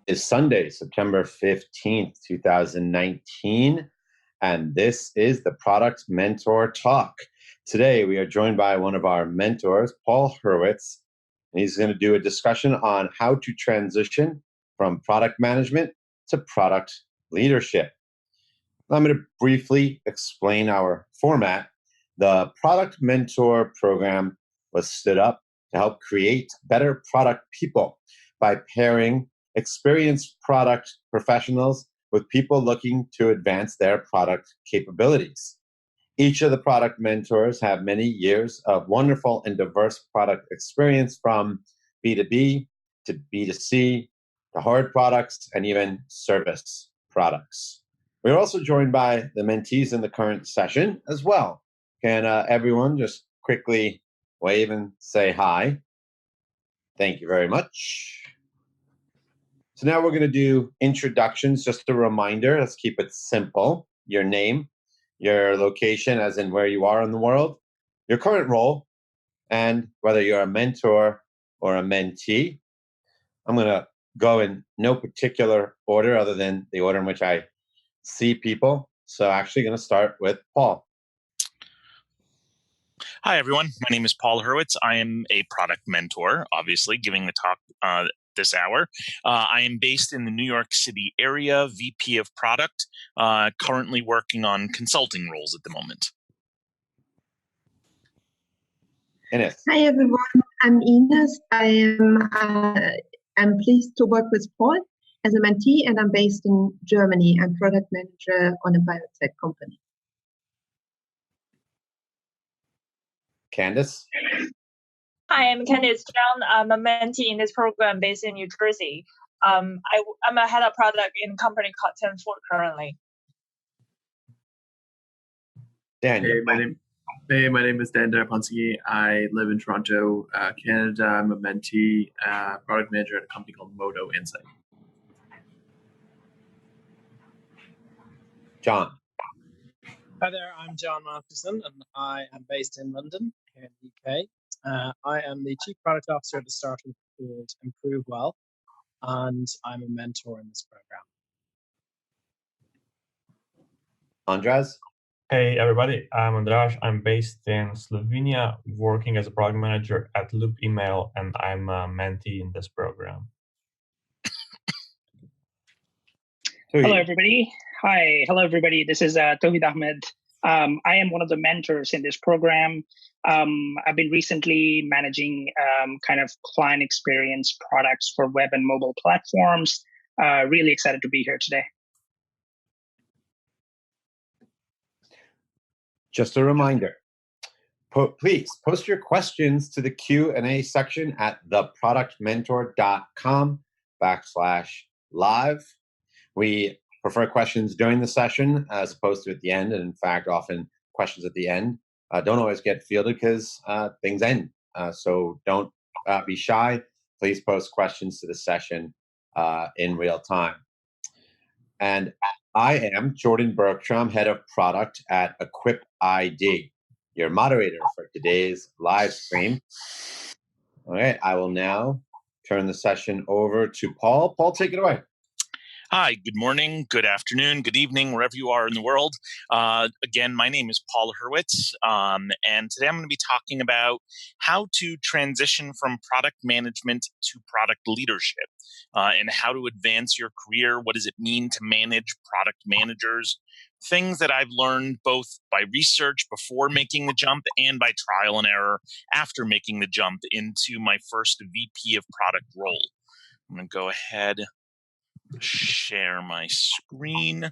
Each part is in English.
Is Sunday, September 15th, 2019, and this is the Product Mentor Talk. Today, we are joined by one of our mentors, Paul Hurwitz, and he's going to do a discussion on how to transition from product management to product leadership. I'm going to briefly explain our format. The Product Mentor program was stood up to help create better product people by pairing experienced product professionals with people looking to advance their product capabilities. Each of the product mentors have many years of wonderful and diverse product experience, from B2B to B2C to hard products and even service products. We're also joined by the mentees in the current session as well. Can everyone just quickly wave and say hi? Thank you very much. So now we're going to do introductions. Just a reminder, let's keep it simple. Your name, your location, as in where you are in the world, your current role, and whether you're a mentor or a mentee. I'm going to go in no particular order other than the order in which I see people. So actually going to start with Paul. Hi, everyone. My name is Paul Hurwitz. I am a product mentor, obviously, giving the talk this hour. I am based in the New York City area, VP of Product, currently working on consulting roles at the moment. Ines. Hi, everyone. I'm Ines. I'm pleased to work with Paul as a mentee, and I'm based in Germany. I'm product manager on a biotech company. Candice. Hi, I'm Candice Zhang. I'm a mentee in this program based in New Jersey. I'm a head of product in a company called Tenfold currently. Daniel. Hey, my name is Dan Daraponsky. I live in Toronto, Canada. I'm a mentee, product manager at a company called Modo Insight. John. Hi there, I'm John Matheson, and I am based in London, here in the UK. I am the Chief Product Officer at a startup called Improve Well, and I'm a mentor in this program. Andras. Hey everybody, I'm Andras. I'm based in Slovenia, working as a product manager at Loop Email, and I'm a mentee in this program. Hello everybody. Hi, hello everybody. This is Tawhid Ahmed. I am one of the mentors in this program. I've been recently managing kind of client experience products for web and mobile platforms. Really excited to be here today. Just a reminder, please post your questions to the Q&A section at theproductmentor.com/live. We prefer questions during the session as opposed to at the end. And in fact, often questions at the end don't always get fielded because things end. So don't be shy. Please post questions to the session in real time. And I am Jordan Bergstrom, head of product at Equip ID, your moderator for today's live stream. All right, I will now turn the session over to Paul. Paul, take it away. Hi, good morning, good afternoon, good evening, wherever you are in the world. Again, my name is Paul Hurwitz, and today I'm going to be talking about how to transition from product management to product leadership, and how to advance your career. What does it mean to manage product managers? Things that I've learned both by research before making the jump and by trial and error after making the jump into my first VP of product role. I'm going to go ahead, share my screen.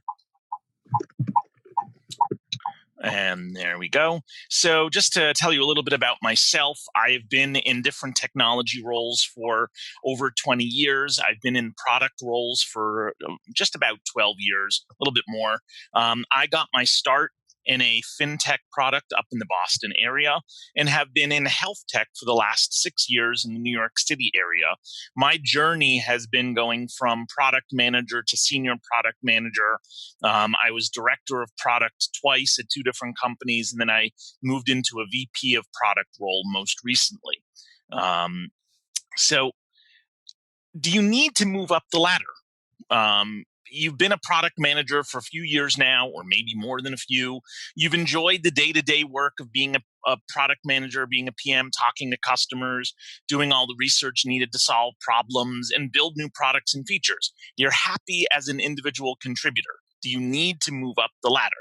And there we go. So just to tell you a little bit about myself, I've been in different technology roles for over 20 years. I've been in product roles for just about 12 years, a little bit more. I got my start in a fintech product up in the Boston area and have been in health tech for the last 6 years in the New York City area. My journey has been going from product manager to senior product manager. I was director of product twice at 2 different companies, and then I moved into a VP of product role most recently. So do you need to move up the ladder? You've been a product manager for a few years now, or maybe more than a few. You've enjoyed the day-to-day work of being a product manager, being a PM, talking to customers, doing all the research needed to solve problems and build new products and features. You're happy as an individual contributor. Do you need to move up the ladder?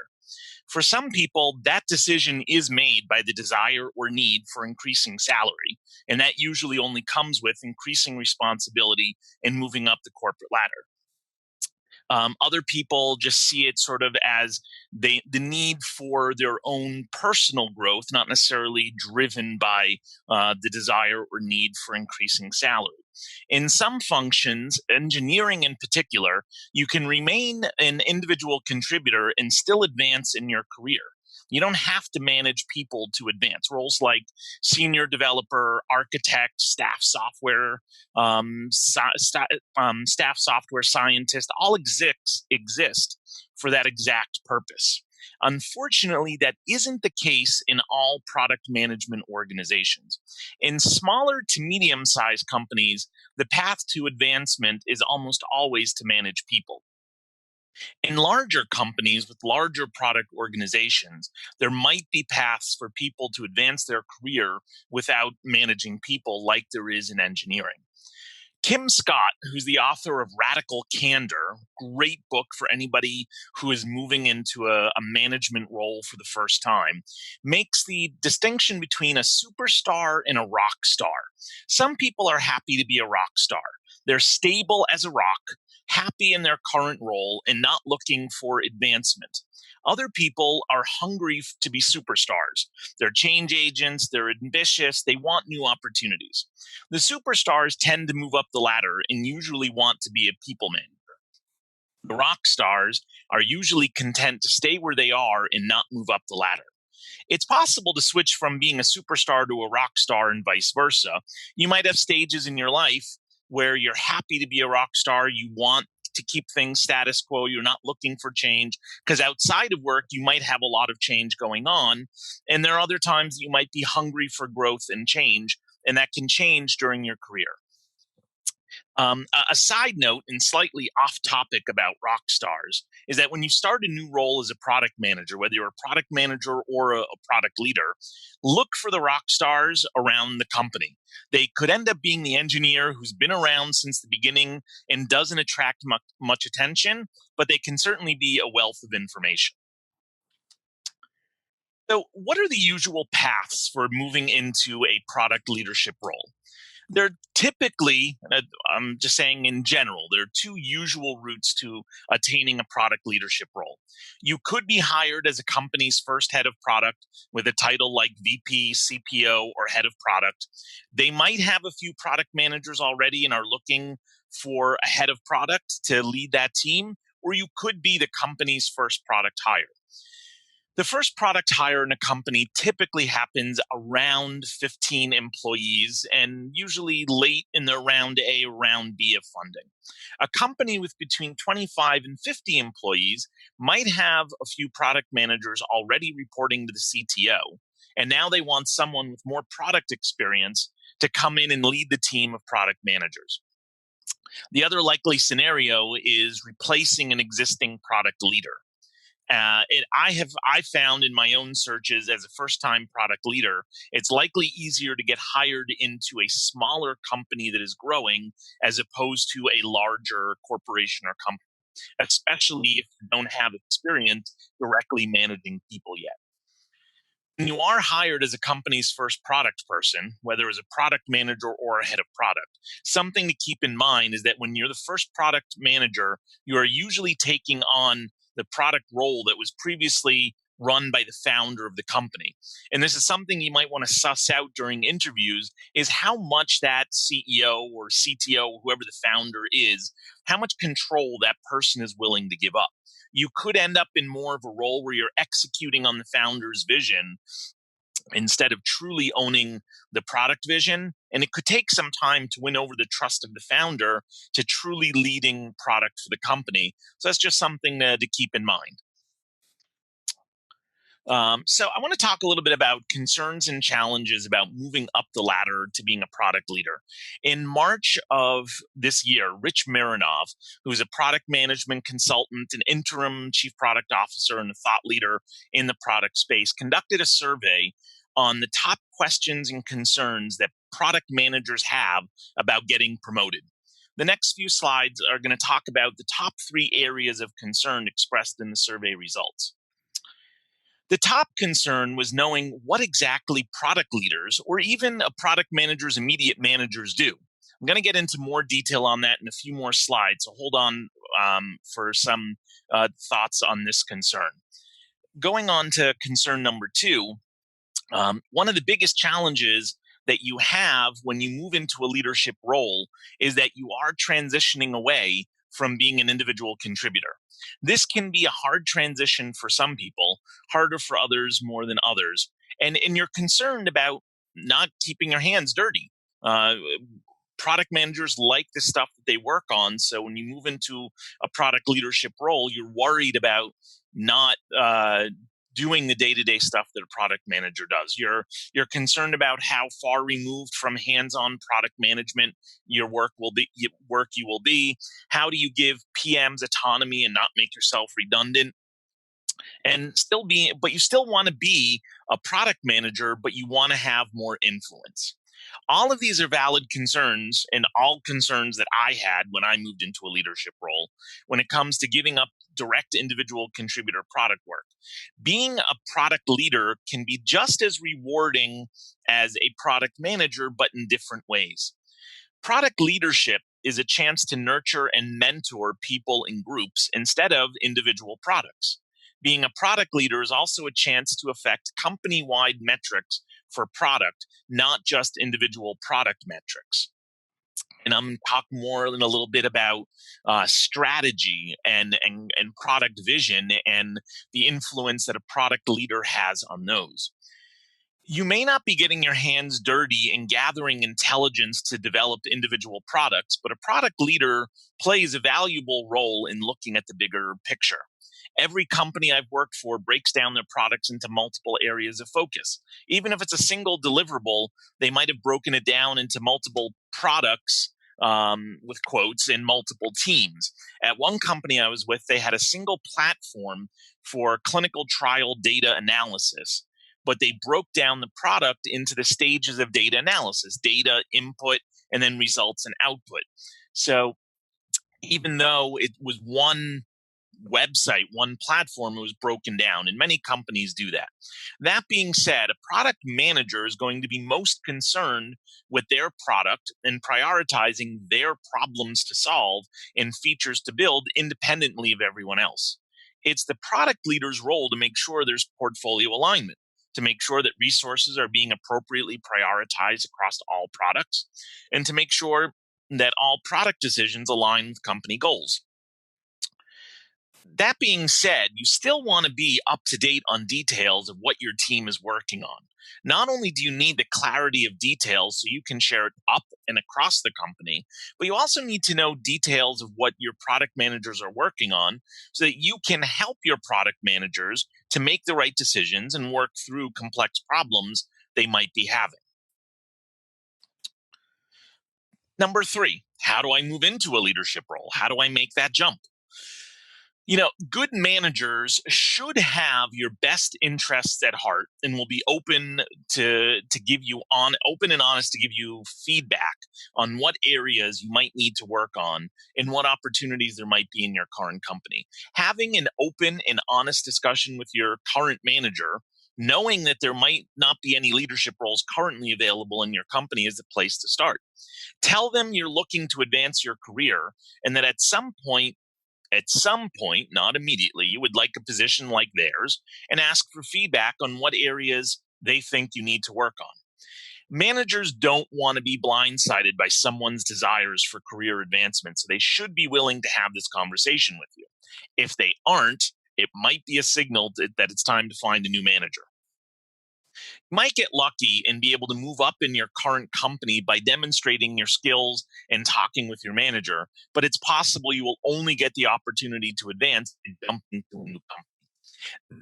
For some people, that decision is made by the desire or need for increasing salary, and that usually only comes with increasing responsibility and moving up the corporate ladder. Other people just see it sort of as the need for their own personal growth, not necessarily driven by the desire or need for increasing salary. In some functions, engineering in particular, you can remain an individual contributor and still advance in your career. You don't have to manage people to advance. Roles like senior developer, architect, staff software scientist all exist for that exact purpose. Unfortunately, that isn't the case in all product management organizations. In smaller to medium-sized companies, the path to advancement is almost always to manage people. In larger companies with larger product organizations, there might be paths for people to advance their career without managing people, like there is in engineering. Kim Scott, who's the author of Radical Candor, great book for anybody who is moving into a management role for the first time, makes the distinction between a superstar and a rock star. Some people are happy to be a rock star. They're stable as a rock, happy in their current role, and not looking for advancement. Other people are hungry to be superstars. They're change agents, they're ambitious, they want new opportunities. The superstars tend to move up the ladder and usually want to be a people manager. The rock stars are usually content to stay where they are and not move up the ladder. It's possible to switch from being a superstar to a rock star and vice versa. You might have stages in your life where you're happy to be a rock star, you want to keep things status quo, you're not looking for change, because outside of work, you might have a lot of change going on. And there are other times that you might be hungry for growth and change, and that can change during your career. A side note, and slightly off topic about rock stars, is that when you start a new role as a product manager, whether you're a product manager or a product leader, look for the rock stars around the company. They could end up being the engineer who's been around since the beginning and doesn't attract much attention, but they can certainly be a wealth of information. So, what are the usual paths for moving into a product leadership role? There are typically, I'm just saying in general, there are two usual routes to attaining a product leadership role. You could be hired as a company's first head of product with a title like VP, CPO, or head of product. They might have a few product managers already and are looking for a head of product to lead that team, or you could be the company's first product hire. The first product hire in a company typically happens around 15 employees and usually late in the round A or round B of funding. A company with between 25 and 50 employees might have a few product managers already reporting to the CTO, and now they want someone with more product experience to come in and lead the team of product managers. The other likely scenario is replacing an existing product leader. I found in my own searches as a first-time product leader, it's likely easier to get hired into a smaller company that is growing as opposed to a larger corporation or company, especially if you don't have experience directly managing people yet. When you are hired as a company's first product person, whether as a product manager or a head of product, something to keep in mind is that when you're the first product manager, you are usually taking on the product role that was previously run by the founder of the company. And this is something you might want to suss out during interviews, is how much that CEO or CTO, whoever the founder is, how much control that person is willing to give up. You could end up in more of a role where you're executing on the founder's vision instead of truly owning the product vision. And it could take some time to win over the trust of the founder to truly leading product for the company. So that's just something to keep in mind. So I want to talk a little bit about concerns and challenges about moving up the ladder to being a product leader. In March of this year, Rich Mironov, who's a product management consultant, an interim chief product officer, and a thought leader in the product space, conducted a survey on the top questions and concerns that product managers have about getting promoted. The next few slides are going to talk about the top 3 areas of concern expressed in the survey results. The top concern was knowing what exactly product leaders or even a product manager's immediate managers do. I'm going to get into more detail on that in a few more slides, so hold on for some thoughts on this concern. Going on to concern number 2, one of the biggest challenges that you have when you move into a leadership role is that you are transitioning away from being an individual contributor. This can be a hard transition for some people, harder for others more than others. And you're concerned about not keeping your hands dirty. Product managers like the stuff that they work on. So when you move into a product leadership role, you're worried about not doing the day-to-day stuff that a product manager does. You're concerned about how far removed from hands-on product management your work you will be. How do you give PMs autonomy and not make yourself redundant? But you still want to be a product manager, but you want to have more influence. All of these are valid concerns, and all concerns that I had when I moved into a leadership role when it comes to giving up direct individual contributor product work. Being a product leader can be just as rewarding as a product manager, but in different ways. Product leadership is a chance to nurture and mentor people in groups instead of individual products. Being a product leader is also a chance to affect company-wide metrics for product, not just individual product metrics. And I'm going to talk more in a little bit about strategy and product vision and the influence that a product leader has on those. You may not be getting your hands dirty and gathering intelligence to develop individual products, but a product leader plays a valuable role in looking at the bigger picture. Every company I've worked for breaks down their products into multiple areas of focus. Even if it's a single deliverable, they might have broken it down into multiple products with quotes in multiple teams. At one company I was with, they had a single platform for clinical trial data analysis, but they broke down the product into the stages of data analysis, data input, and then results and output. So even though it was one website, one platform, it was broken down, and many companies do that. That being said, a product manager is going to be most concerned with their product and prioritizing their problems to solve and features to build independently of everyone else. It's the product leader's role to make sure there's portfolio alignment, to make sure that resources are being appropriately prioritized across all products, and to make sure that all product decisions align with company goals. That being said, you still want to be up to date on details of what your team is working on. Not only do you need the clarity of details so you can share it up and across the company, but you also need to know details of what your product managers are working on so that you can help your product managers to make the right decisions and work through complex problems they might be having. Number 3, how do I move into a leadership role? How do I make that jump? Good managers should have your best interests at heart and will be open to give you open and honest to give you feedback on what areas you might need to work on and what opportunities there might be in your current company. Having an open and honest discussion with your current manager, knowing that there might not be any leadership roles currently available in your company, is the place to start. Tell them you're looking to advance your career and that at some point, not immediately, you would like a position like theirs, and ask for feedback on what areas they think you need to work on. Managers don't want to be blindsided by someone's desires for career advancement, so they should be willing to have this conversation with you. If they aren't, it might be a signal that it's time to find a new manager. You might get lucky and be able to move up in your current company by demonstrating your skills and talking with your manager, but it's possible you will only get the opportunity to advance and jump into a new company.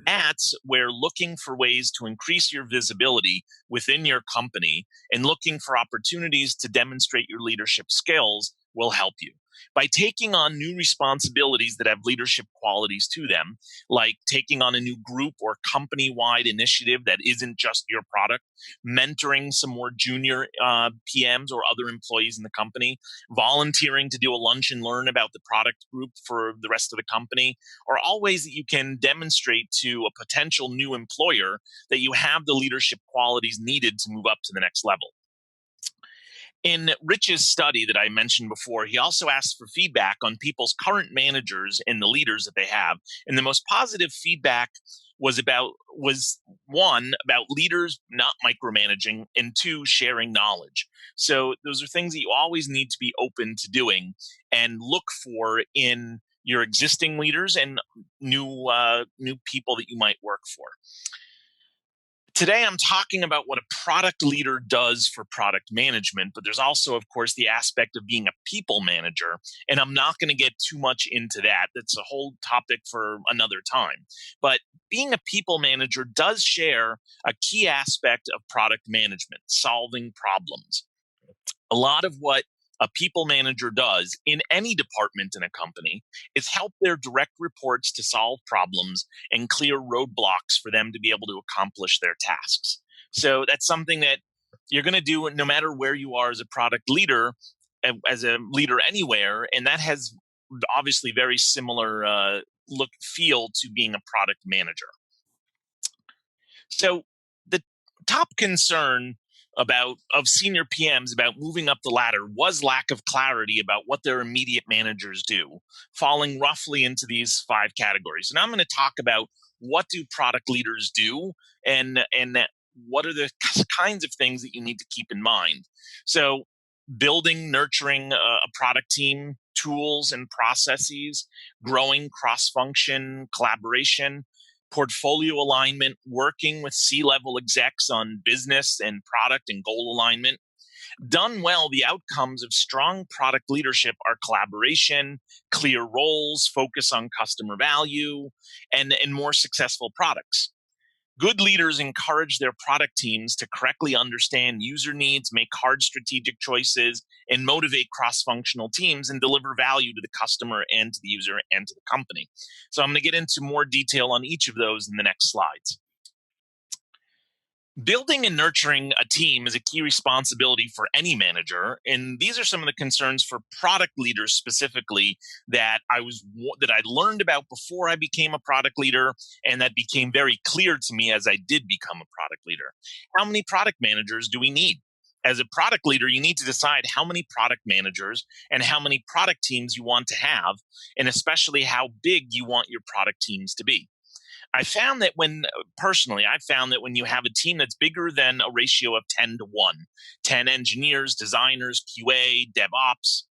That's where looking for ways to increase your visibility within your company and looking for opportunities to demonstrate your leadership skills will help you. By taking on new responsibilities that have leadership qualities to them, like taking on a new group or company-wide initiative that isn't just your product, mentoring some more junior PMs or other employees in the company, volunteering to do a lunch and learn about the product group for the rest of the company, are all ways that you can demonstrate to a potential new employer that you have the leadership qualities needed to move up to the next level. In Rich's study that I mentioned before, he also asked for feedback on people's current managers and the leaders that they have. And the most positive feedback was one, about leaders not micromanaging, and two, sharing knowledge. So those are things that you always need to be open to doing and look for in your existing leaders and new people that you might work for. Today, I'm talking about what a product leader does for product management, but there's also, of course, the aspect of being a people manager, and I'm not going to get too much into that. That's a whole topic for another time. But being a people manager does share a key aspect of product management, solving problems. A lot of what a people manager does in any department in a company is help their direct reports to solve problems and clear roadblocks for them to be able to accomplish their tasks. So that's something that you're going to do no matter where you are as a product leader, as a leader anywhere, and that has obviously very similar feel to being a product manager. So the top concern of senior PMs about moving up the ladder was lack of clarity about what their immediate managers do, falling roughly into these 5 categories. And I'm going to talk about what do product leaders do and what are the kinds of things that you need to keep in mind. So building, nurturing a product team, tools and processes, growing cross-function collaboration, portfolio alignment, working with C-level execs on business and product and goal alignment. Done well, the outcomes of strong product leadership are collaboration, clear roles, focus on customer value, and more successful products. Good leaders encourage their product teams to correctly understand user needs, make hard strategic choices, and motivate cross-functional teams and deliver value to the customer and to the user and to the company. So I'm going to get into more detail on each of those in the next slides. Building and nurturing a team is a key responsibility for any manager, and these are some of the concerns for product leaders specifically that I learned about before I became a product leader, and that became very clear to me as I did become a product leader. How many product managers do we need? As a product leader, you need to decide how many product managers and how many product teams you want to have, and especially how big you want your product teams to be. I found that when you have a team that's bigger than a ratio of 10 to 1, 10 engineers, designers, QA, DevOps,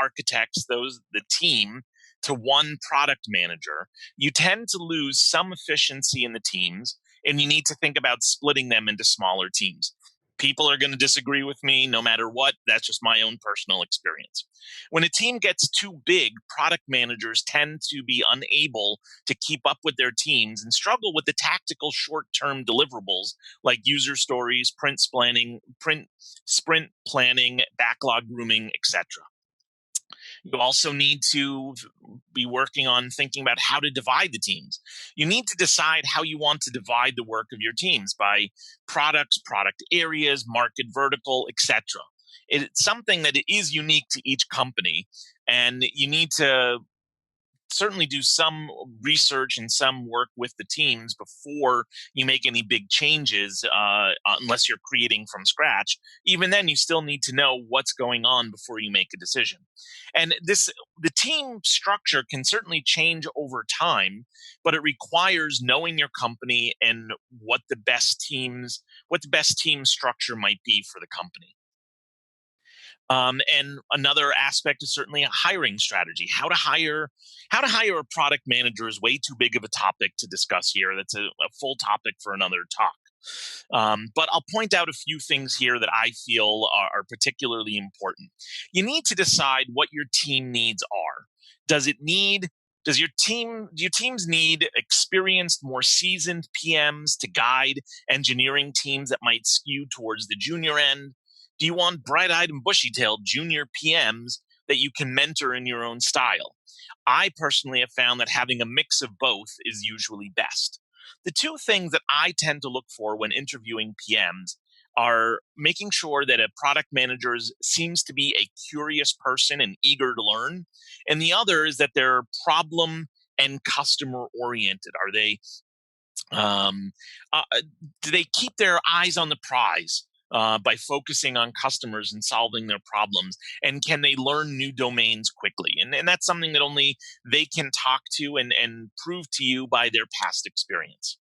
architects, the team, to 1 product manager, you tend to lose some efficiency in the teams, and you need to think about splitting them into smaller teams. People are going to disagree with me no matter what. That's just my own personal experience. When a team gets too big, product managers tend to be unable to keep up with their teams and struggle with the tactical short-term deliverables like user stories, sprint planning, backlog grooming, etc. You also need to be working on thinking about how to divide the teams. You need to decide how you want to divide the work of your teams by products, product areas, market vertical, etc. It's something that is unique to each company, and you need to certainly do some research and some work with the teams before you make any big changes, unless you're creating from scratch. Even then, you still need to know what's going on before you make a decision. And the team structure can certainly change over time, but it requires knowing your company and what the best team structure might be for the company. And another aspect is certainly a hiring strategy. How to hire a product manager is way too big of a topic to discuss here. That's a full topic for another talk. But I'll point out a few things here that I feel are particularly important. You need to decide what your team needs are. Does it need Do your teams need experienced, more seasoned PMs to guide engineering teams that might skew towards the junior end? Do you want bright-eyed and bushy-tailed junior PMs that you can mentor in your own style? I personally have found that having a mix of both is usually best. The two things that I tend to look for when interviewing PMs are making sure that a product manager seems to be a curious person and eager to learn. And the other is that they're problem and customer oriented. Are they, do they keep their eyes on the prize by focusing on customers and solving their problems? And can they learn new domains quickly? And that's something that only they can talk to and prove to you by their past experience.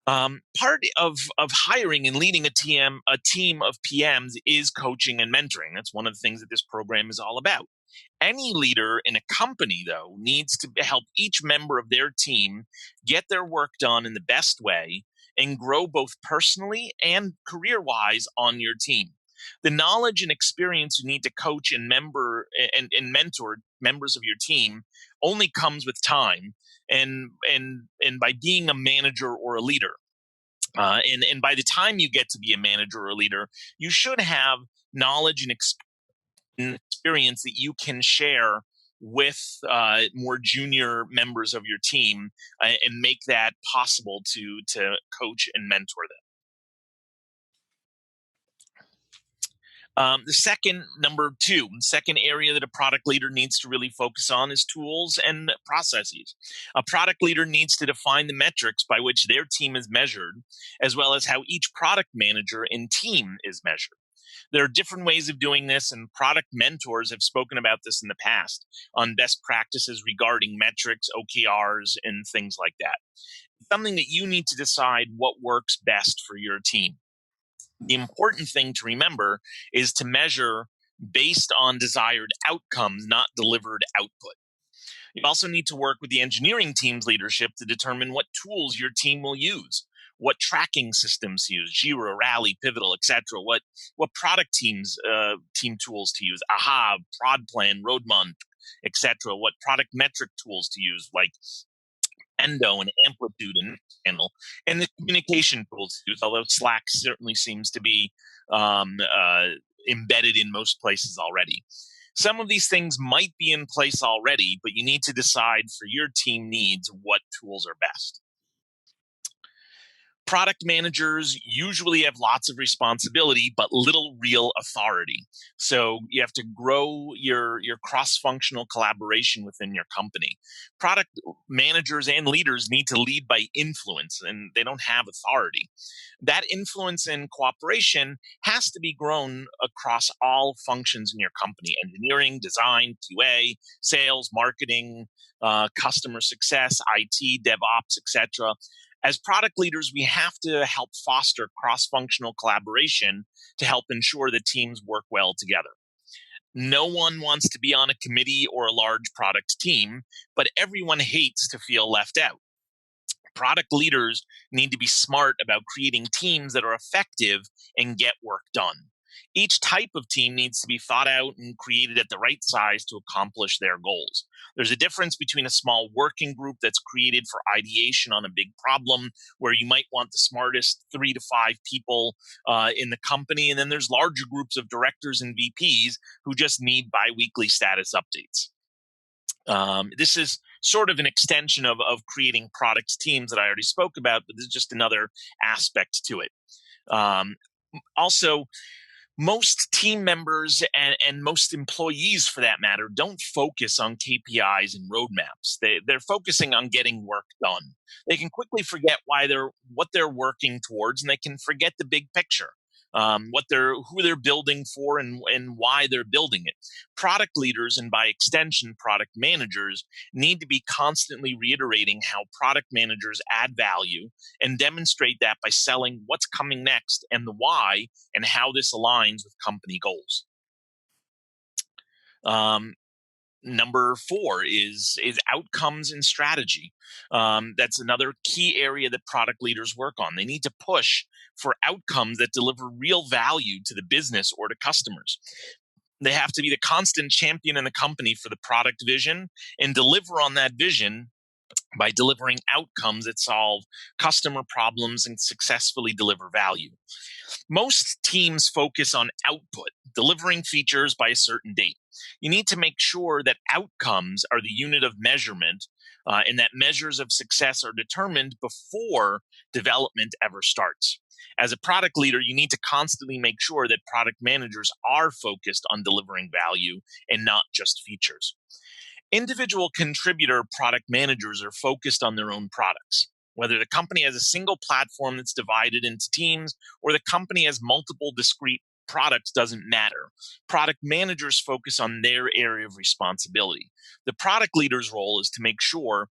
Part of hiring and leading a team of PMs is coaching and mentoring. That's one of the things that this program is all about. Any leader in a company, though, needs to help each member of their team get their work done in the best way and grow both personally and career-wise on your team. The knowledge and experience you need to coach and mentor members of your team only comes with time and by being a manager or a leader. And by the time you get to be a manager or a leader, you should have knowledge and experience that you can share with more junior members of your team and make that possible to coach and mentor them. The second area that a product leader needs to really focus on is tools and processes. A product leader needs to define the metrics by which their team is measured, as well as how each product manager and team is measured. There are different ways of doing this, and product mentors have spoken about this in the past on best practices regarding metrics, OKRs, and things like that. It's something that you need to decide what works best for your team. The important thing to remember is to measure based on desired outcomes, not delivered output. You also need to work with the engineering team's leadership to determine what tools your team will use, what tracking systems to use, Jira, Rally, Pivotal, etc. What product team tools to use, AHA, ProdPlan, RoadMonth, etc. What product metric tools to use, like Endo and Amplitude and Channel, and the communication tools to use, although Slack certainly seems to be embedded in most places already. Some of these things might be in place already, but you need to decide for your team needs what tools are best. Product managers usually have lots of responsibility, but little real authority. So you have to grow your cross-functional collaboration within your company. Product managers and leaders need to lead by influence, and they don't have authority. That influence and cooperation has to be grown across all functions in your company: engineering, design, QA, sales, marketing, customer success, IT, DevOps, etc. As product leaders, we have to help foster cross-functional collaboration to help ensure that teams work well together. No one wants to be on a committee or a large product team, but everyone hates to feel left out. Product leaders need to be smart about creating teams that are effective and get work done. Each type of team needs to be thought out and created at the right size to accomplish their goals. There's a difference between a small working group that's created for ideation on a big problem, where you might want the smartest 3 to 5 people in the company, and then there's larger groups of directors and VPs who just need bi-weekly status updates. This is sort of an extension of creating product teams that I already spoke about, but this is just another aspect to it. Also, most team members and most employees, for that matter, don't focus on KPIs and roadmaps. They're focusing on getting work done. They can quickly forget what they're working towards, and they can forget the big picture. Who they're building for and why they're building it. Product leaders, and by extension, product managers, need to be constantly reiterating how product managers add value and demonstrate that by selling what's coming next and the why and how this aligns with company goals. Number 4 is outcomes and strategy. That's another key area that product leaders work on. They need to push for outcomes that deliver real value to the business or to customers. They have to be the constant champion in the company for the product vision and deliver on that vision by delivering outcomes that solve customer problems and successfully deliver value. Most teams focus on output, delivering features by a certain date. You need to make sure that outcomes are the unit of measurement and that measures of success are determined before development ever starts. As a product leader, you need to constantly make sure that product managers are focused on delivering value and not just features. Individual contributor product managers are focused on their own products. Whether the company has a single platform that's divided into teams or the company has multiple discrete products doesn't matter. Product managers focus on their area of responsibility. The product leader's role is to make sure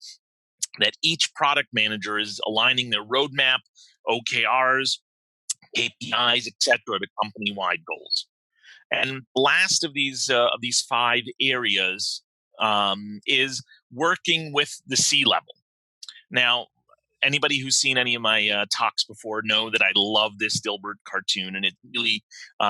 that each product manager is aligning their roadmap, OKRs, KPIs, etc., to company-wide goals. And last of these 5 areas is working with the C-level. Now, anybody who's seen any of my talks before know that I love this Dilbert cartoon, and it really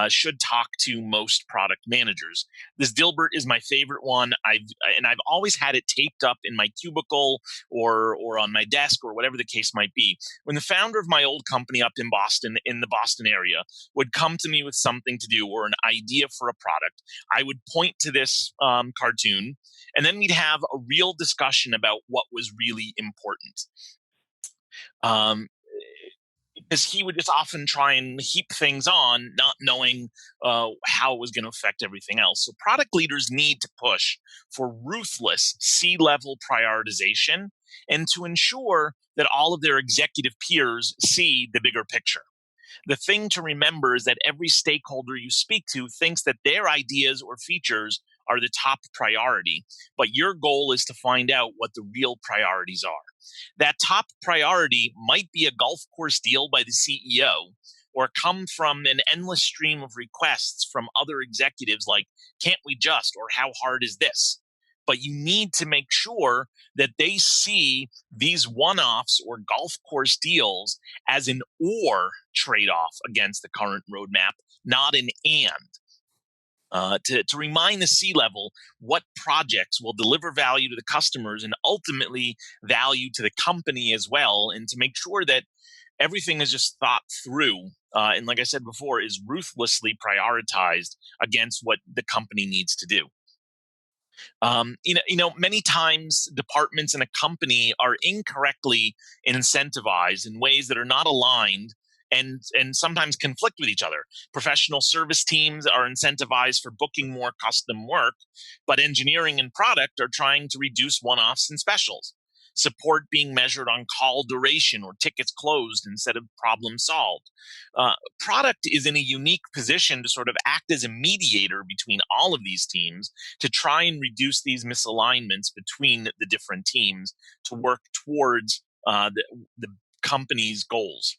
should talk to most product managers. This Dilbert is my favorite one. I've always had it taped up in my cubicle or on my desk or whatever the case might be. When the founder of my old company up in Boston, in the Boston area, would come to me with something to do or an idea for a product, I would point to this cartoon, and then we'd have a real discussion about what was really important. Because he would just often try and heap things on, not knowing how it was going to affect everything else. So product leaders need to push for ruthless C-level prioritization and to ensure that all of their executive peers see the bigger picture. The thing to remember is that every stakeholder you speak to thinks that their ideas or features are the top priority, but your goal is to find out what the real priorities are. That top priority might be a golf course deal by the CEO or come from an endless stream of requests from other executives like, can't we just, or how hard is this? But you need to make sure that they see these one-offs or golf course deals as an or trade-off against the current roadmap, not an and. To remind the C-level what projects will deliver value to the customers and ultimately value to the company as well, and to make sure that everything is just thought through and, like I said before, is ruthlessly prioritized against what the company needs to do. Many times departments in a company are incorrectly incentivized in ways that are not aligned and sometimes conflict with each other. Professional service teams are incentivized for booking more custom work, but engineering and product are trying to reduce one-offs and specials. Support being measured on call duration or tickets closed instead of problem solved. Product is in a unique position to sort of act as a mediator between all of these teams to try and reduce these misalignments between the different teams to work towards the company's goals.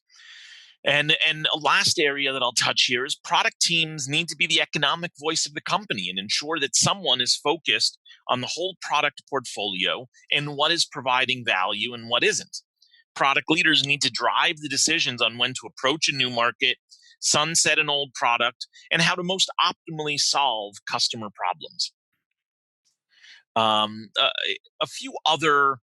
And a last area that I'll touch here is product teams need to be the economic voice of the company and ensure that someone is focused on the whole product portfolio and what is providing value and what isn't. Product leaders need to drive the decisions on when to approach a new market, sunset an old product, and how to most optimally solve customer problems. A few other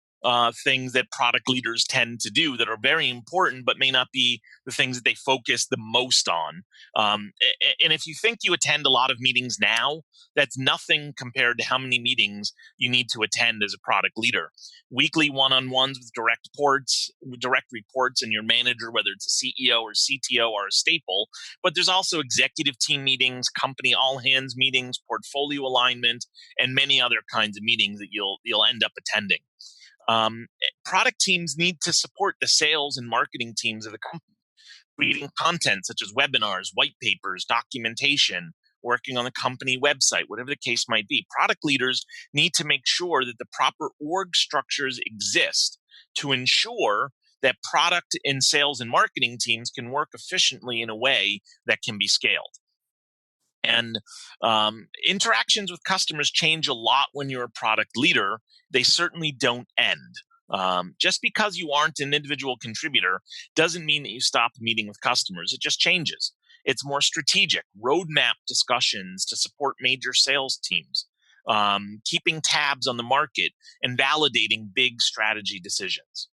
things that product leaders tend to do that are very important, but may not be the things that they focus the most on. And if you think you attend a lot of meetings now, that's nothing compared to how many meetings you need to attend as a product leader. Weekly one-on-ones with direct reports and your manager, whether it's a CEO or CTO, are a staple. But there's also executive team meetings, company all-hands meetings, portfolio alignment, and many other kinds of meetings that you'll end up attending. Product teams need to support the sales and marketing teams of the company, creating content such as webinars, white papers, documentation, working on the company website, whatever the case might be. Product leaders need to make sure that the proper org structures exist to ensure that product and sales and marketing teams can work efficiently in a way that can be scaled. And interactions with customers change a lot when you're a product leader. They certainly don't end. Just because you aren't an individual contributor doesn't mean that you stop meeting with customers. It just changes. It's more strategic, roadmap discussions to support major sales teams, keeping tabs on the market, and validating big strategy decisions.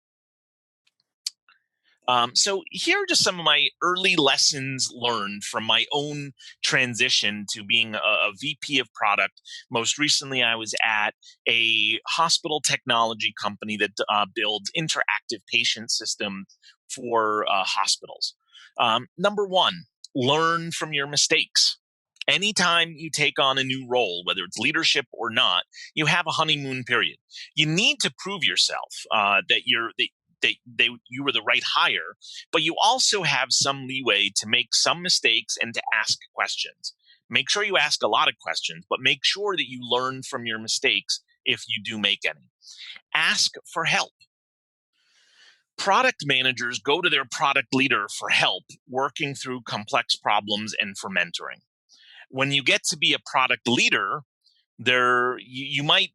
So here are just some of my early lessons learned from my own transition to being a VP of product. Most recently, I was at a hospital technology company that builds interactive patient systems for hospitals. Number one, learn from your mistakes. Anytime you take on a new role, whether it's leadership or not, you have a honeymoon period. You need to prove yourself that you were the right hire, but you also have some leeway to make some mistakes and to ask questions. Make sure you ask a lot of questions, but make sure that you learn from your mistakes if you do make any. Ask for help. Product managers go to their product leader for help working through complex problems and for mentoring. When you get to be a product leader, you might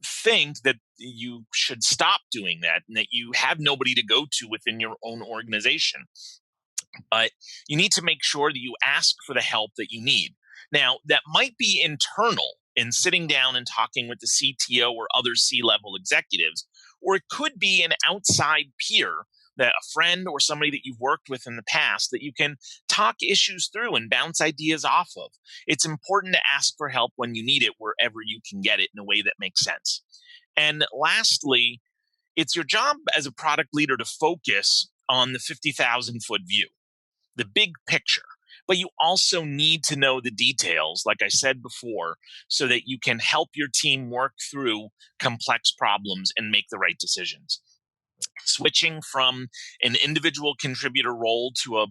think that you should stop doing that and that you have nobody to go to within your own organization. But you need to make sure that you ask for the help that you need. Now, that might be internal in sitting down and talking with the CTO or other C-level executives, or it could be an outside peer, that a friend or somebody that you've worked with in the past that you can talk issues through and bounce ideas off of. It's important to ask for help when you need it, wherever you can get it in a way that makes sense. And lastly, it's your job as a product leader to focus on the 50,000-foot view, the big picture. But you also need to know the details, like I said before, so that you can help your team work through complex problems and make the right decisions. Switching from an individual contributor role to a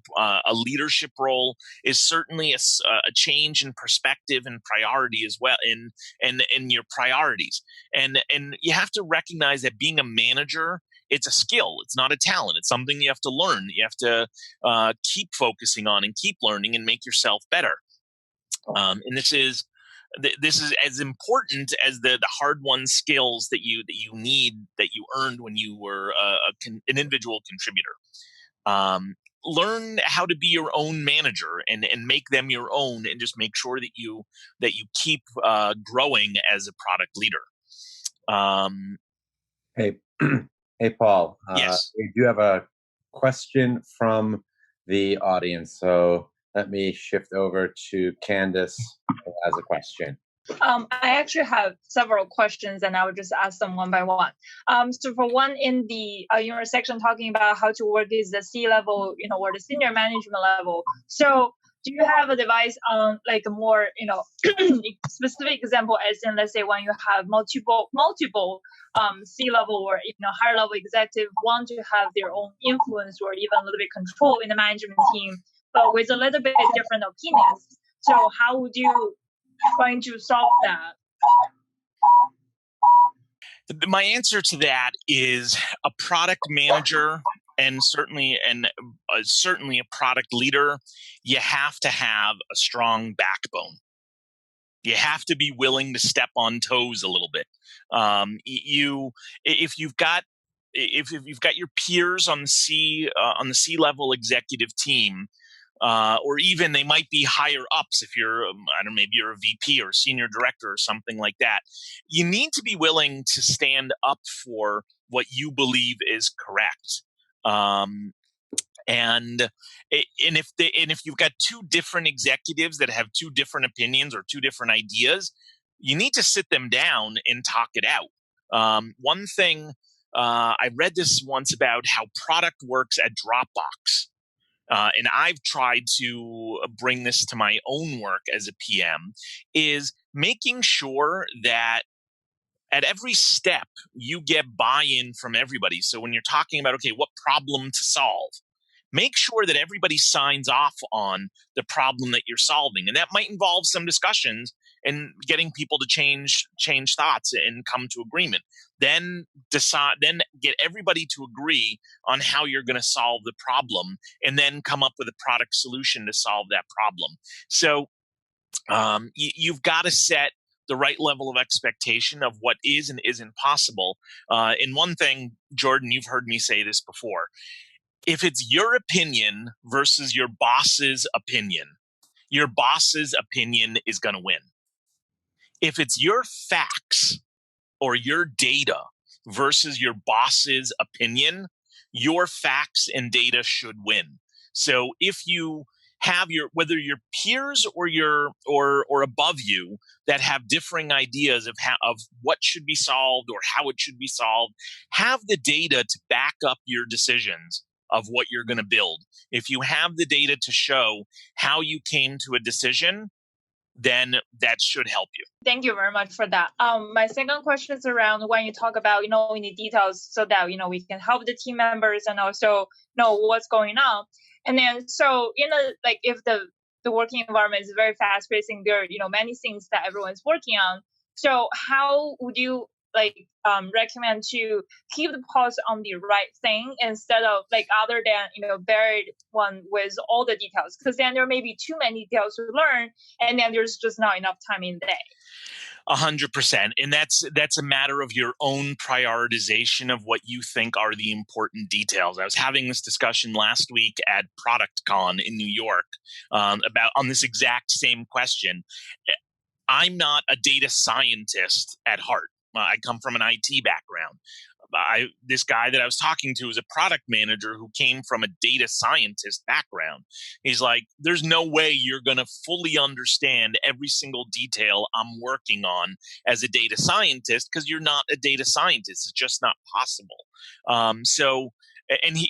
leadership role is certainly a change in perspective and priority as well, in your priorities. And you have to recognize that being a manager, it's a skill. It's not a talent. It's something you have to learn. You have to keep focusing on and keep learning and make yourself better. And this is as important as the hard-won skills that you need, that you earned when you were an individual contributor. Learn how to be your own manager and make them your own, and just make sure that you keep growing as a product leader. Hey, Paul. Yes. We do have a question from the audience, so let me shift over to Candace as a question. I actually have several questions, and I will just ask them one by one. So for one, in the your section talking about how to work is the C-level, or the senior management level. So do you have a device on like a more, specific example, as in, let's say, when you have multiple C-level or higher level executive want to have their own influence or even a little bit control in the management team, but with a little bit different opinions. So how would you trying to solve that? My answer to that is a product manager, and certainly a product leader. You have to have a strong backbone. You have to be willing to step on toes a little bit. If you've got your peers on the C-level executive team, or even they might be higher ups if you're, maybe you're a VP or a senior director or something like that. You need to be willing to stand up for what you believe is correct. And if you've got two different executives that have two different opinions or two different ideas, you need to sit them down and talk it out. One thing, I read this once about how product works at Dropbox. And I've tried to bring this to my own work as a PM, is making sure that at every step you get buy-in from everybody. So when you're talking about, okay, what problem to solve, make sure that everybody signs off on the problem that you're solving. And that might involve some discussions and getting people to change thoughts and come to agreement. Then get everybody to agree on how you're going to solve the problem, and then come up with a product solution to solve that problem. So you've got to set the right level of expectation of what is and isn't possible. And one thing, Jordan, you've heard me say this before. If it's your opinion versus your boss's opinion, your boss's opinion is going to win. If it's your facts or your data versus your boss's opinion, your facts and data should win. So if you have whether your peers or above you that have differing ideas of what should be solved or how it should be solved, have the data to back up your decisions of what you're going to build. If you have the data to show how you came to a decision, then that should help you. Thank you very much for that. My second question is around when you talk about, in the details so that, we can help the team members and also know what's going on. And then, so, like if the working environment is very fast pacing, there are, many things that everyone's working on. So how would you recommend to keep the pulse on the right thing instead of other than buried one with all the details, because then there may be too many details to learn and then there's just not enough time in the day. 100%. And that's a matter of your own prioritization of what you think are the important details. I was having this discussion last week at ProductCon in New York on this exact same question. I'm not a data scientist at heart. I come from an IT background. This guy that I was talking to is a product manager who came from a data scientist background. He's like, there's no way you're going to fully understand every single detail I'm working on as a data scientist because you're not a data scientist. It's just not possible. And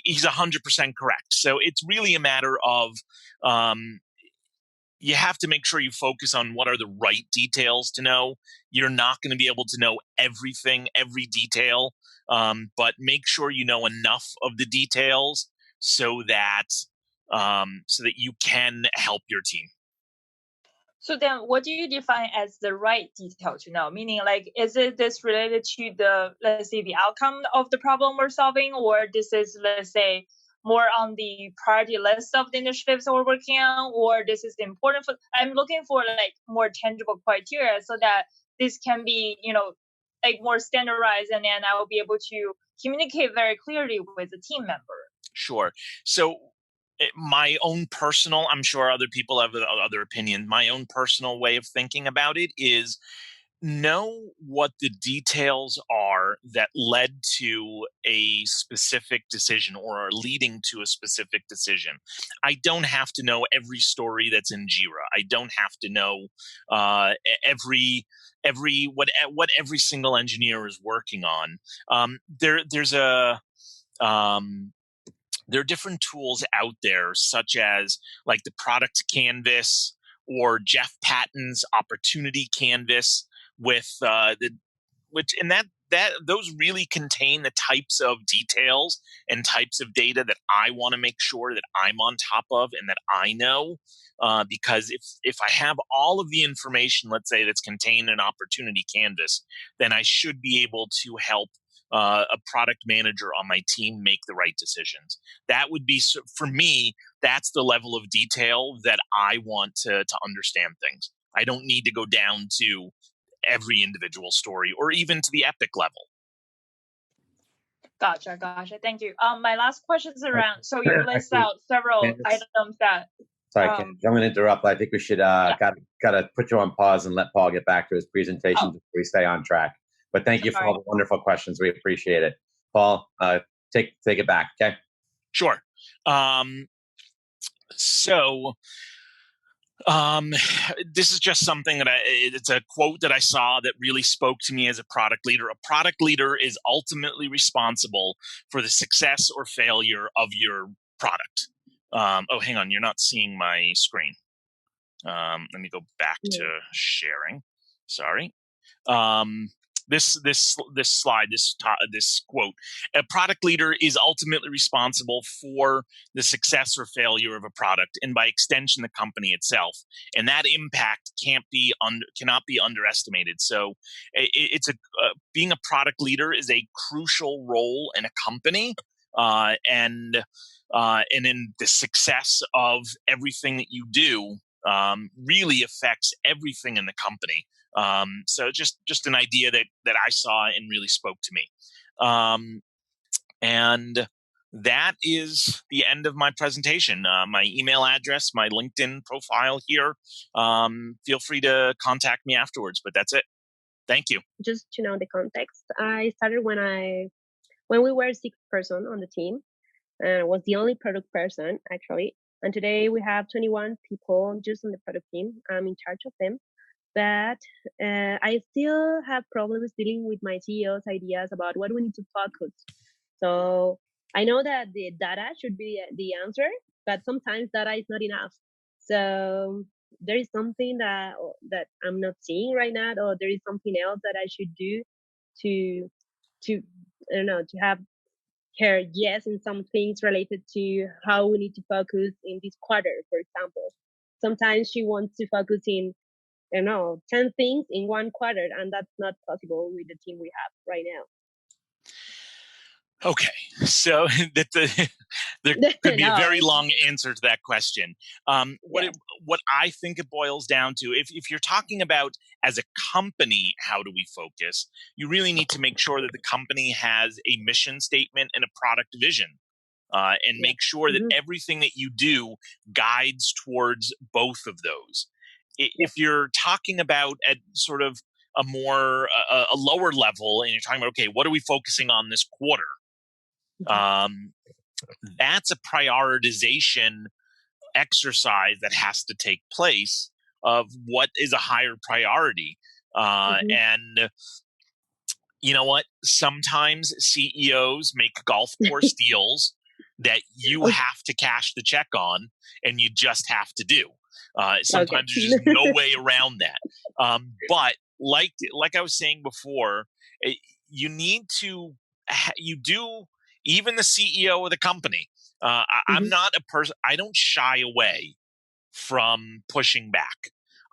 he's 100% correct. So it's really a matter of you have to make sure you focus on what are the right details to know. You're not going to be able to know everything, every detail, but make sure you know enough of the details so that you can help your team. So then what do you define as the right detail to know? Meaning, is it this related to let's say, the outcome of the problem we're solving, or this is, let's say, more on the priority list of the initiatives that we're working on, or this is important for, I'm looking for more tangible criteria so that this can be, more standardized, and then I will be able to communicate very clearly with the team member. Sure. So my own personal, I'm sure other people have other opinions. My own personal way of thinking about it is know what the details are that led to a specific decision or are leading to a specific decision. I don't have to know every story that's in Jira. I don't have to know what every single engineer is working on. There are different tools out there, such as the Product Canvas or Jeff Patton's Opportunity Canvas, those really contain the types of details and types of data that I want to make sure that I'm on top of and that I know. Because if I have all of the information, let's say, that's contained in Opportunity Canvas, then I should be able to help a product manager on my team make the right decisions. That would be, for me, that's the level of detail that I want to understand things. I don't need to go down to every individual story or even to the epic level. Gotcha. Thank you. My last question is around, so you list out several items that... Sorry, I'm going to interrupt. I think we should got to put you on pause and let Paul get back to his presentation before we stay on track. But thank you for all the wonderful questions. We appreciate it. Paul, take it back, okay? Sure. This is just something that it's a quote that I saw that really spoke to me as a product leader. A product leader is ultimately responsible for the success or failure of your product. Hang on. You're not seeing my screen. Let me go back to sharing. Sorry. This slide, this quote: a product leader is ultimately responsible for the success or failure of a product, and by extension, the company itself. And that impact cannot be underestimated. So, being a product leader is a crucial role in a company, and in the success of everything that you do. Really affects everything in the company. So just an idea that I saw and really spoke to me. And that is the end of my presentation. My email address, my LinkedIn profile here. Feel free to contact me afterwards, but that's it. Thank you. Just to know the context, I started when we were 6 person on the team, and I was the only product person actually. And today we have 21 people just on the product team. I'm in charge of them, but I still have problems dealing with my CEO's ideas about what we need to focus. So I know that the data should be the answer, but sometimes data is not enough. So there is something that I'm not seeing right now, or there is something else that I should do to I don't know, to have her yes in some things related to how we need to focus in this quarter, for example. Sometimes she wants to focus in, I don't know, 10 things in one quarter, and that's not possible with the team we have right now. Okay, so there could be a very long answer to that question. What I think it boils down to, if you're talking about as a company, how do we focus, you really need to make sure that the company has a mission statement and a product vision. And make sure that everything that you do guides towards both of those. If you're talking about at sort of a more a lower level, and you're talking about, okay, what are we focusing on this quarter? That's a prioritization exercise that has to take place of what is a higher priority. And you know what? Sometimes CEOs make golf course deals that you have to cash the check on, and you just have to do. Sometimes there's just no way around that. But like I was saying before, you need to even the CEO of the company. I'm not a person. I don't shy away from pushing back.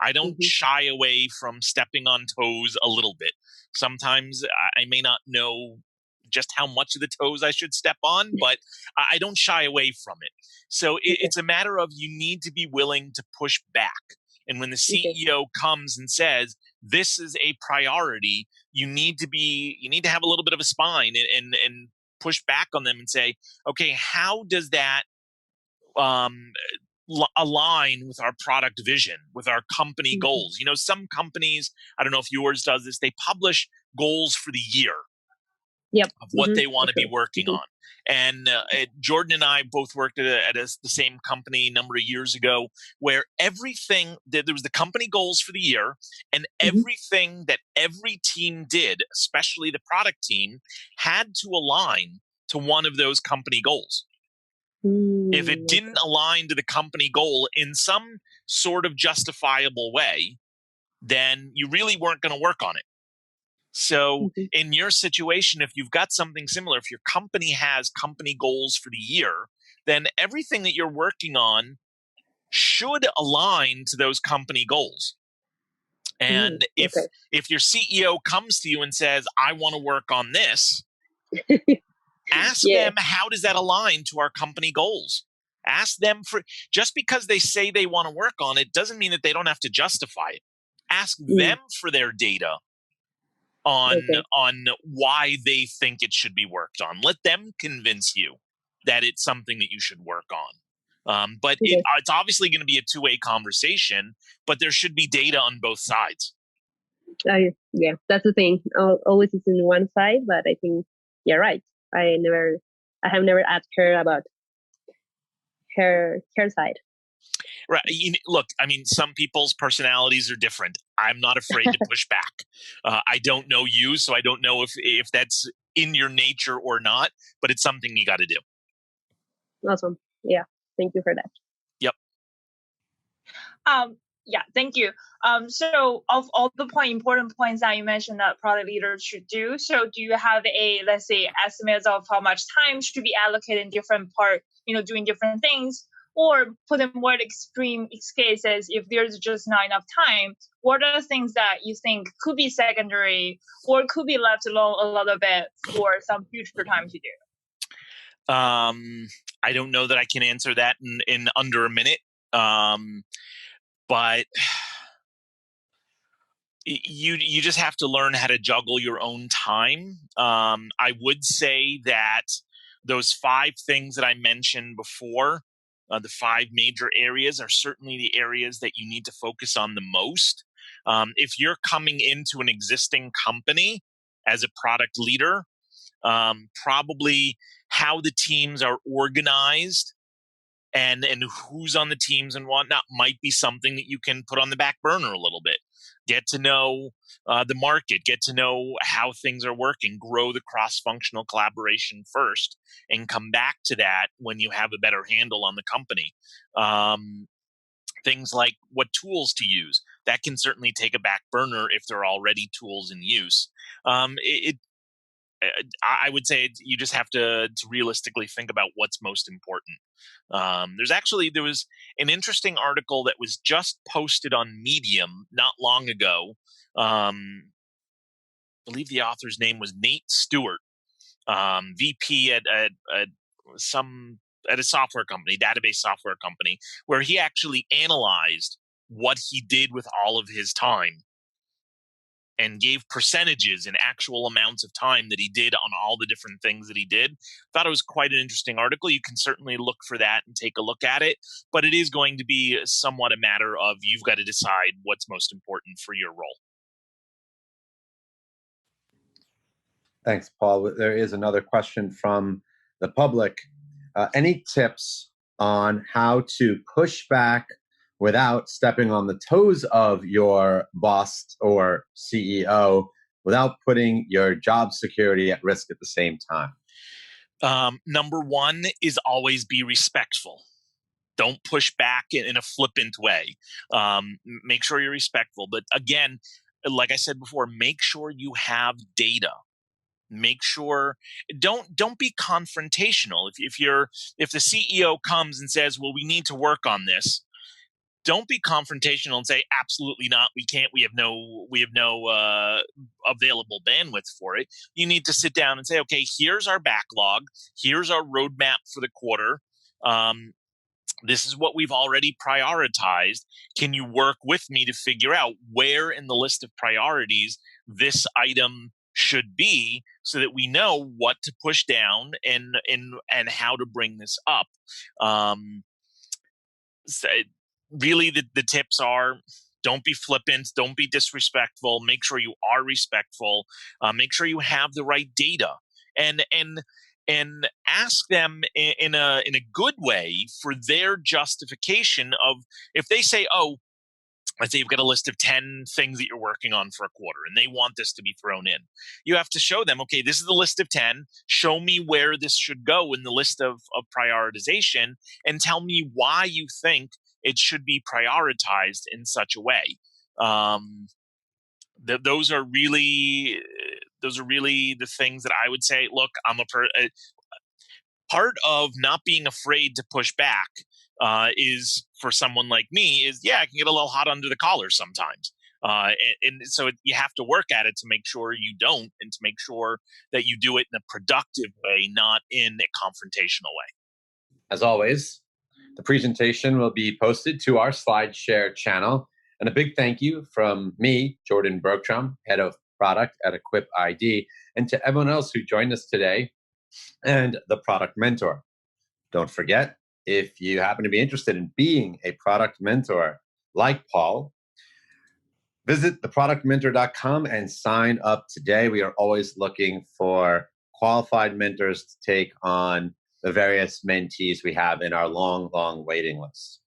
I don't shy away from stepping on toes a little bit. Sometimes I may not know just how much of the toes I should step on, but I don't shy away from it. So it's a matter of you need to be willing to push back. And when the CEO comes and says, this is a priority, you need to have a little bit of a spine and push back on them and say, okay, how does that align with our product vision, with our company goals? You know, some companies, I don't know if yours does this, they publish goals for the year of what they want to be working on. And Jordan and I both worked at the same company a number of years ago, where everything, there was the company goals for the year, and everything that every team did, especially the product team, had to align to one of those company goals. If it didn't align to the company goal in some sort of justifiable way, then you really weren't going to work on it. So in your situation, if you've got something similar, if your company has company goals for the year, then everything that you're working on should align to those company goals. And if your CEO comes to you and says, I want to work on this, ask them, how does that align to our company goals? Ask them just because they say they want to work on it doesn't mean that they don't have to justify it. Ask them for their data on why they think it should be worked on. Let them convince you that it's something that you should work on. But it's obviously going to be a two-way conversation, but there should be data on both sides. Yeah, that's the thing. Always it's in one side, but I think you're right. I have never asked her about her side. Right. Look, I mean, some people's personalities are different. I'm not afraid to push back. I don't know you, so I don't know if that's in your nature or not, but it's something you got to do. Awesome. Yeah. Thank you for that. Yep. Yeah, thank you. So of all the important points that you mentioned that product leaders should do, so do you have let's say, estimates of how much time should be allocated in different part, doing different things? Or put in more extreme cases, if there's just not enough time, what are the things that you think could be secondary or could be left alone a little bit for some future time to do? I don't know that I can answer that in under a minute. But you just have to learn how to juggle your own time. I would say that those 5 things that I mentioned before, the 5 major areas, are certainly the areas that you need to focus on the most. If you're coming into an existing company as a product leader, probably how the teams are organized and who's on the teams and whatnot might be something that you can put on the back burner a little bit. Get to know the market, get to know how things are working, grow the cross-functional collaboration first, and come back to that when you have a better handle on the company. Things like what tools to use, that can certainly take a back burner if there are already tools in use. I would say you just have to realistically think about what's most important. There was an interesting article that was just posted on Medium not long ago. I believe the author's name was Nate Stewart, VP at a software company, database software company, where he actually analyzed what he did with all of his time and gave percentages and actual amounts of time that he did on all the different things that he did. Thought it was quite an interesting article. You can certainly look for that and take a look at it, but it is going to be somewhat a matter of you've got to decide what's most important for your role. Thanks, Paul. There is another question from the public. Any tips on how to push back without stepping on the toes of your boss or CEO, without putting your job security at risk at the same time? Number 1 is always be respectful. Don't push back in a flippant way. Make sure you're respectful. But again, like I said before, make sure you have data. Make sure don't be confrontational. If the CEO comes and says, "Well, we need to work on this," don't be confrontational and say, "Absolutely not. We can't. We have no available bandwidth for it." You need to sit down and say, "Okay, here's our backlog. Here's our roadmap for the quarter. This is what we've already prioritized. Can you work with me to figure out where in the list of priorities this item should be, so that we know what to push down and how to bring this up?" So really, the tips are: don't be flippant, don't be disrespectful. Make sure you are respectful. Make sure you have the right data, and ask them in a good way for their justification of, if they say, "Oh, let's say you've got a list of 10 things that you're working on for a quarter and they want this to be thrown in." You have to show them, okay, this is the list of 10. Show me where this should go in the list of prioritization, and tell me why you think it should be prioritized in such a way. Those are really the things that I would say. Look, part of not being afraid to push back is, for someone like me, is I can get a little hot under the collar sometimes. And so you have to work at it to make sure you don't, and to make sure that you do it in a productive way, not in a confrontational way. As always, the presentation will be posted to our SlideShare channel. And a big thank you from me, Jordan Bergstrom, Head of Product at Equip ID, and to everyone else who joined us today, and the Product Mentor. Don't forget, if you happen to be interested in being a product mentor like Paul, visit theproductmentor.com and sign up today. We are always looking for qualified mentors to take on the various mentees we have in our long, long waiting list.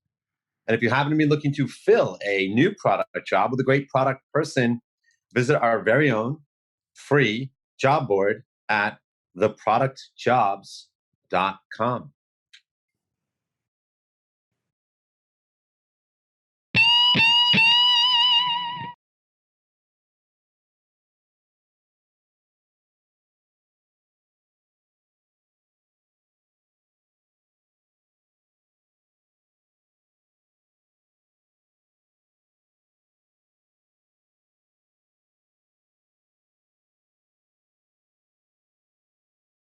And if you happen to be looking to fill a new product job with a great product person, visit our very own free job board at theproductjobs.com.